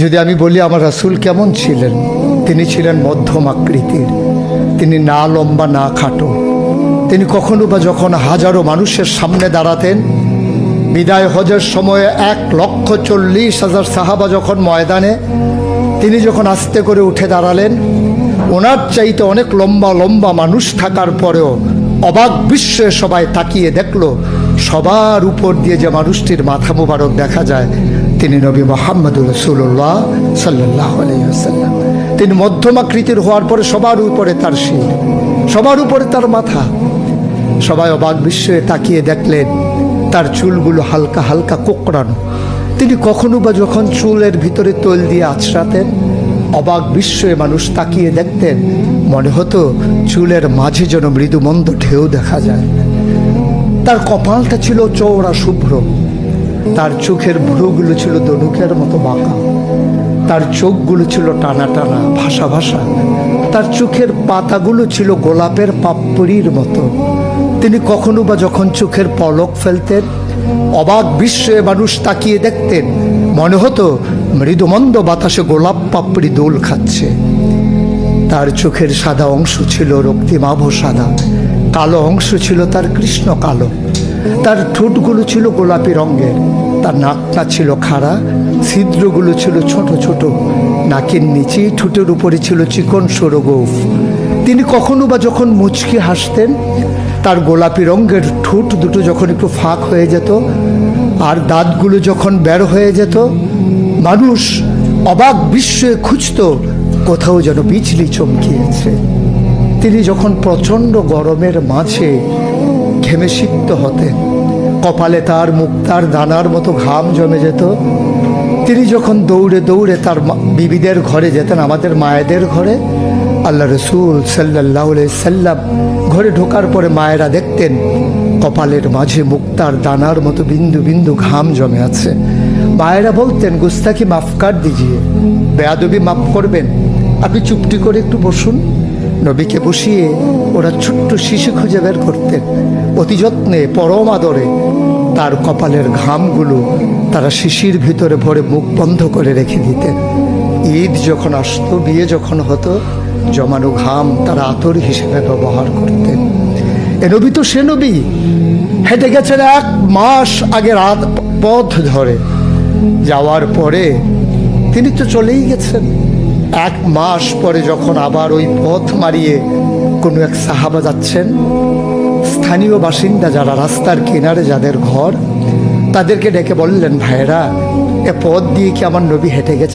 যদি আমি বলি আমার রাসূল কেমন ছিলেন, তিনি ছিলেন মধ্যম আকৃতির। তিনি না লম্বা না খাটো। তিনি কখনো বা যখন হাজারো মানুষের সামনে দাঁড়াতেন, বিদায় হজের সময়ে 1,40,000 সাহাবা যখন ময়দানে, তিনি যখন আস্তে করে উঠে দাঁড়ালেন, ওনার চাইতে অনেক লম্বা লম্বা মানুষ থাকার পরেও অবাক বিস্ময়ে সবাই তাকিয়ে দেখলো সবার উপর দিয়ে যে মানুষটির মাথা মুবারক দেখা যায়, তিনি নবী মুহাম্মদুর রাসূলুল্লাহ সাল্লাল্লাহু আলাইহি ওয়াসাল্লাম। তিনি মধ্যমাকৃতির হওয়ার পরে সবার উপরে তার শির, সবার উপরে তার মাথা। সবাই অবাক বিস্ময়ে তাকিয়ে দেখলেন তার চুলগুলো হালকা হালকা কোঁকড়ানো। তিনি কখনো বা যখন চুলের ভিতরে তৈল দিয়ে আছড়াতেন, অবাক বিস্ময়ে মানুষ তাকিয়ে দেখতেন, মনে হতো চুলের মাঝে যেন মৃদুমন্দ ঢেউ দেখা যায়। তার কপালটা ছিল চওড়া শুভ্র, তার চোখের ভ্রুগুলো ছিল ধনুকের মতো বাঁকা, তার চোখগুলো ছিল টানা টানা ভাসা ভাসা, তার চোখের পাতাগুলো ছিল গোলাপের পাপড়ির মতো। তিনি কখনো বা যখন চোখের পলক ফেলতেন, অবাক বিস্ময়ে মানুষ তাকিয়ে দেখতেন, মনে হতো মৃদুমন্দ বাতাসে গোলাপ পাপড়ি দোল খাচ্ছে। তার চোখের সাদা অংশ ছিল রক্তিমাভ সাদা, কালো অংশ ছিল তার কৃষ্ণ কালো। তার ঠোঁটগুলো ছিল গোলাপি রঙের, তার নাকটা ছিল খাড়া, ছিদ্রগুলো ছিল ছোট ছোট, নাকের নিচে ঠোঁটের উপরে ছিল চিকন সরু গোঁফ। তিনি কখনো বা যখন মুচকি হাসতেন, তার গোলাপি রঙের ঠোঁট দুটো যখন একটু ফাঁক হয়ে যেত আর দাঁতগুলো যখন বের হয়ে যেত, মানুষ অবাক বিস্ময়ে খুঁজত কোথাও যেন বিজলি চমকিয়েছে। তিনি যখন প্রচণ্ড গরমের মাঝে ঘেমে সিক্ত হতেন, কপালে তার মুক্তার দানার মতো ঘাম জমে যেত। তিনি যখন দৌড়ে দৌড়ে তার বিবিদের ঘরে যেতেন, আমাদের মায়েদের ঘরে, আল্লাহ রসুল সাল্লাল্লাহু আলাইহি সাল্লাম ঘরে ঢোকার পরে মায়েরা দেখতেন কপালের মাঝে মুক্তার দানার মতো বিন্দু বিন্দু ঘাম জমে আছে। মায়েরা বলতেন, গুস্তাকি মাফ কর দিজিয়ে, বেয়াদবি মাফ করবেন, আপনি চুপটি করে একটু বসুন। নবীকে বসিয়ে ওরা ছোট্ট শিশু খুঁজে বের করতেন, অতি যত্নে পরম আদরে তার কপালের ঘামগুলো তারা শিশির ভিতরে ভরে মুখ বন্ধ করে রেখে দিতেন। ঈদ যখন আসতো, বিয়ে যখন হতো, জমানো ঘাম তারা আতর হিসেবে ব্যবহার করতেন। এ নবী তো সে নবী, হেঁটে গেছেন 1 মাস আগে রাত পথ ধরে, যাওয়ার পরে তিনি তো চলেই গেছেন। 1 মাস পরে যখন আবার ওই পথ মারিয়ে কোনো এক সাহাবা যাচ্ছেন, স্থানীয় বাসিন্দা যারা রাস্তার কিনারে যাদের ঘর, তাদেরকে ডেকে বললেন, ভাইরা, এ পথ দিয়ে কি আমার নবী হেঁটে গেছে?